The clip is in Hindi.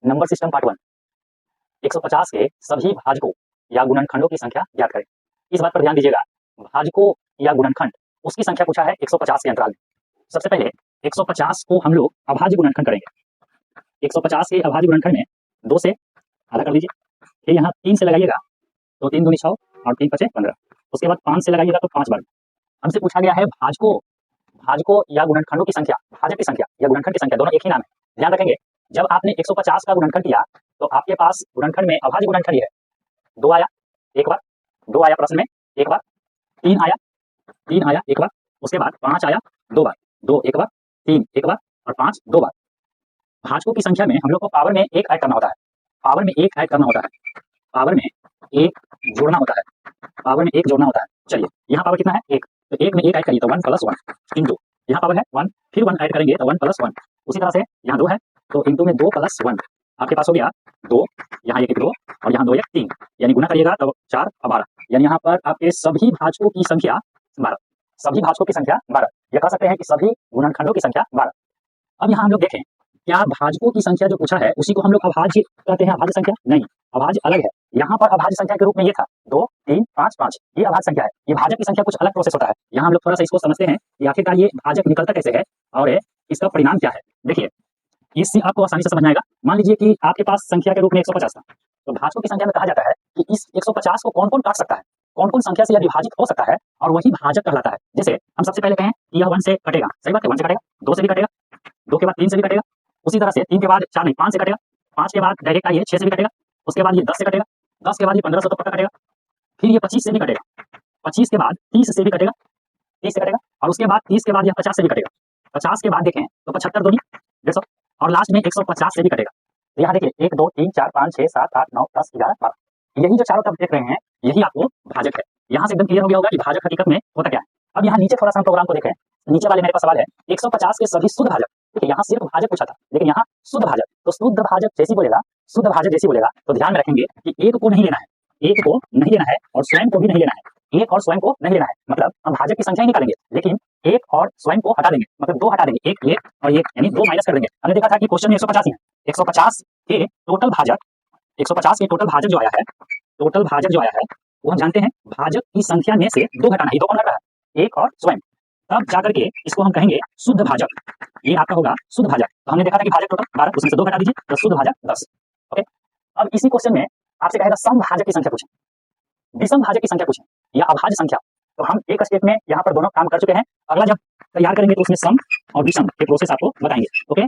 Number system part 1। 150 के सभी भाजकों या गुणनखंडों की संख्या ज्ञात करें। इस बात पर ध्यान दीजिएगा, भाजकों या गुणनखंड उसकी संख्या पूछा है 150 के अंतराल में। सबसे पहले 150 को हम लोग अभाज्य गुणनखंड करेंगे। 150 के अभाज्य गुणनखंड में 2 से आधा कर लीजिए, फिर यहाँ 3 से लगाइएगा तो 3 दूनी 6 और 3 पचे 15। उसके बाद 5 से लगाइएगा तो 5 बार। हमसे पूछा गया है भाजकों या गुणनखंडों की संख्या, भाजक की संख्या या गुणनखंड की संख्या, दोनों एक ही नाम है। ध्यान रखेंगे, जब आपने 150 का गुणनखंड किया तो आपके पास गुणनखंड में अभाज्य गुणनखंड ही है। 2 आया एक बार, 2 आया प्रश्न में एक बार, 3 आया एक बार, उसके बाद 5 आया 2 बार, 2 एक बार, 3 एक बार और 5 2 बार। भाजकों की संख्या में हम लोग को पावर में 1 ऐड करना होता है, पावर में 1 ऐड करना होता है, पावर में 1 जोड़ना होता है, पावर में 1 जोड़ना होता है। चलिए यहाँ पावर कितना है 1, तो 1 में 1 ऐड करिए तो 1 + 1 इंटू, यहाँ पावर है 1, फिर 1 ऐड करेंगे तो 1 + 1। उसी तरह से यहाँ 2 है तो इंटू में 2 + 1 आपके पास हो गया 2, यहाँ 1 2 और यहाँ 2 1 3, यानी गुना करिएगा तो 4 और 12, यानी यहाँ पर आपके सभी भाजकों की संख्या 12, सभी भाजकों की संख्या 12, या कह सकते हैं कि सभी गुणनखंडों की संख्या 12। अब यहाँ हम लोग देखें, क्या भाजकों की संख्या जो पूछा है उसी को हम लोग अभाज्य कहते हैं? अभाज्य संख्या नहीं, अभाज्य अलग है। यहाँ पर अभाज्य संख्या के रूप में ये था 2 3 5 5, ये अभाज्य संख्या है। ये भाजक की संख्या कुछ अलग प्रोसेस होता है। यहाँ हम लोग थोड़ा सा इसको समझते हैं कि आखिरकार ये भाजक निकलता कैसे है और इसका परिणाम क्या है। देखिए, इससे आपको आसानी से समझ में आएगा। मान लीजिए कि आपके पास संख्या के रूप में 150 था, तो भाजकों की संख्या में कहा जाता है कि इस 150 को कौन कौन काट सकता है, कौन कौन संख्या से यह विभाजित हो सकता है, और वही भाजक कहलाता है। जैसे हम सबसे पहले कहें कि यह 1 से कटेगा, सही बात है, 1 से कटेगा, 2 से भी कटेगा, 2 के बाद 3 से भी कटेगा, उसी तरह से 3 के बाद 4 नहीं 5 से कटेगा, 5 के बाद डायरेक्ट आइए 6 से भी कटेगा, उसके बाद ये 10 से कटेगा, 10 के बाद ये 1500 तो पक्का कटेगा, फिर ये 25 से भी कटेगा, 25 के बाद 30 से भी कटेगा, 30 से कटेगा, और उसके बाद 30 के बाद यह 50 से भी कटेगा, 50 के बाद देखें तो 75 दूनी 150, और लास्ट में 150 से भी कटेगा। तो यहाँ देखिए 1 2 3 4 5 6 7 8 9 10 11 12, यही जो चारों तरफ देख रहे हैं यही आपको भाजक है। यहाँ से एकदम क्लियर हो गया होगा कि भाजक हकीकत में होता क्या है। अब यहाँ नीचे थोड़ा सा प्रोग्राम को देखें, नीचे वाले मेरे पास सवाल है 150 के सभी शुद्ध भाजक। देखिए यहाँ सिर्फ भाजक पूछा था, लेकिन यहाँ शुद्ध भाजक, तो शुद्ध भाजक जैसी बोलेगा, शुद्ध भाजक जैसी बोलेगा तो ध्यान में रखेंगे कि एक को नहीं लेना है, एक को नहीं लेना है और स्वयं को भी नहीं लेना है, एक और स्वयं को नहीं लेना है। मतलब हम भाजक की संख्या ही निकालेंगे, लेकिन एक और स्वयं को हटा देंगे, मतलब 2 हटा देंगे, एक और एक यानी 2 माइनस कर देंगे। हमने देखा था कि क्वेश्चन में 150 ही है, 150 के टोटल भाजक, 150 के टोटल भाजक जो आया है, टोटल भाजक जो आया है वो हम जानते हैं भाजक की संख्या में से 2 घटाना है, 2 कौन घट रहा है, एक और स्वयं, तब जाकर के इसको हम कहेंगे शुद्ध भाजक। ये आपका होगा शुद्ध भाजक। तो हमने देखा था कि भाजक टोटल 12, उसमें से 2 घटा दीजिए तो शुद्ध भाजक 10। ओके, अब इसी क्वेश्चन में आपसे कहेगा सम भाजक की संख्या पूछें, विषम भाजक की संख्या पूछें या अभाज्य संख्या। तो हम एक स्टेप में यहाँ पर दोनों काम कर चुके हैं, अगला जब तैयार करेंगे तो उसमें सम और विषम के प्रोसेस आपको बताएंगे। ओके,